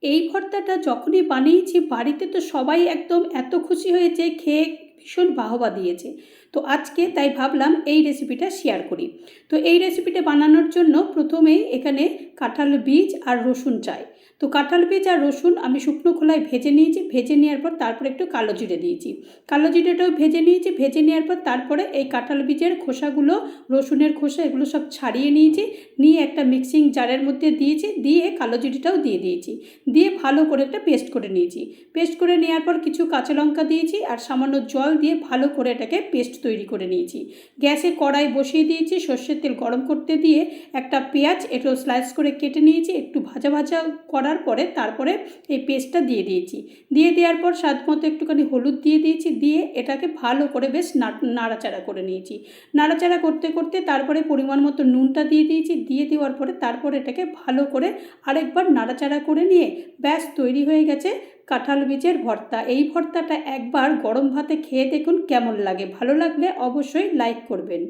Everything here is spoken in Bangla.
এই ভর্তাটা যখনই বানিয়েছি বাড়িতে তো সবাই একদম এত খুশি হয়েছে, খেয়ে ভীষণ বাহবা দিয়েছে। তো আজকে তাই ভাবলাম এই রেসিপিটা শেয়ার করি। তো এই রেসিপিটা বানানোর জন্য প্রথমেই এখানে কাঁঠাল বীজ আর রসুন চাই। তো কাঁঠাল বীজ আর রসুন আমি শুকনো খোলায় ভেজে নিয়েছি। ভেজে নেওয়ার পর তারপরে একটু কালো জিরে দিয়েছি। কালো জিরেটাও ভেজে নিয়েছি। ভেজে নেওয়ার পর তারপরে এই কাঁঠাল বীজের খোসাগুলো, রসুনের খোসা, এগুলো সব ছাড়িয়ে নিয়েছি। নিয়ে একটা মিক্সিং জারের মধ্যে দিয়েছি। দিয়ে কালো জিরেটাও দিয়ে দিয়েছি। দিয়ে ভালো করে একটা পেস্ট করে নিয়েছি। পেস্ট করে নেওয়ার পর কিছু কাঁচা লঙ্কা দিয়েছি আর সামান্য জল দিয়ে ভালো করে এটাকে পেস্ট তৈরি করে নিয়েছি। গ্যাসে কড়াই বসিয়ে দিয়েছি। সর্ষের তেল গরম করতে দিয়ে একটা পেঁয়াজ একটু স্লাইস করে কেটে নিয়েছি। একটু ভাজা ভাজা করার পরে তারপরে এই পেস্টটা দিয়ে দিয়েছি। দিয়ে দেওয়ার পর স্বাদ মতো একটুখানি হলুদ দিয়ে দিয়েছি। দিয়ে এটাকে ভালো করে বেশ নাড়াচাড়া করে নিয়েছি। নাড়াচাড়া করতে করতে তারপরে পরিমাণ মতো নুনটা দিয়ে দিয়েছি। দিয়ে দেওয়ার পরে তারপরে এটাকে ভালো করে আরেকবার নাড়াচাড়া করে নিয়ে ব্যাস তৈরি হয়ে গেছে কাঁঠাল বীজের ভর্তা। এই ভর্তাটা একবার গরম ভাতে খেয়ে দেখুন কেমন লাগে। ভালো লাগলে অবশ্যই লাইক করবেন।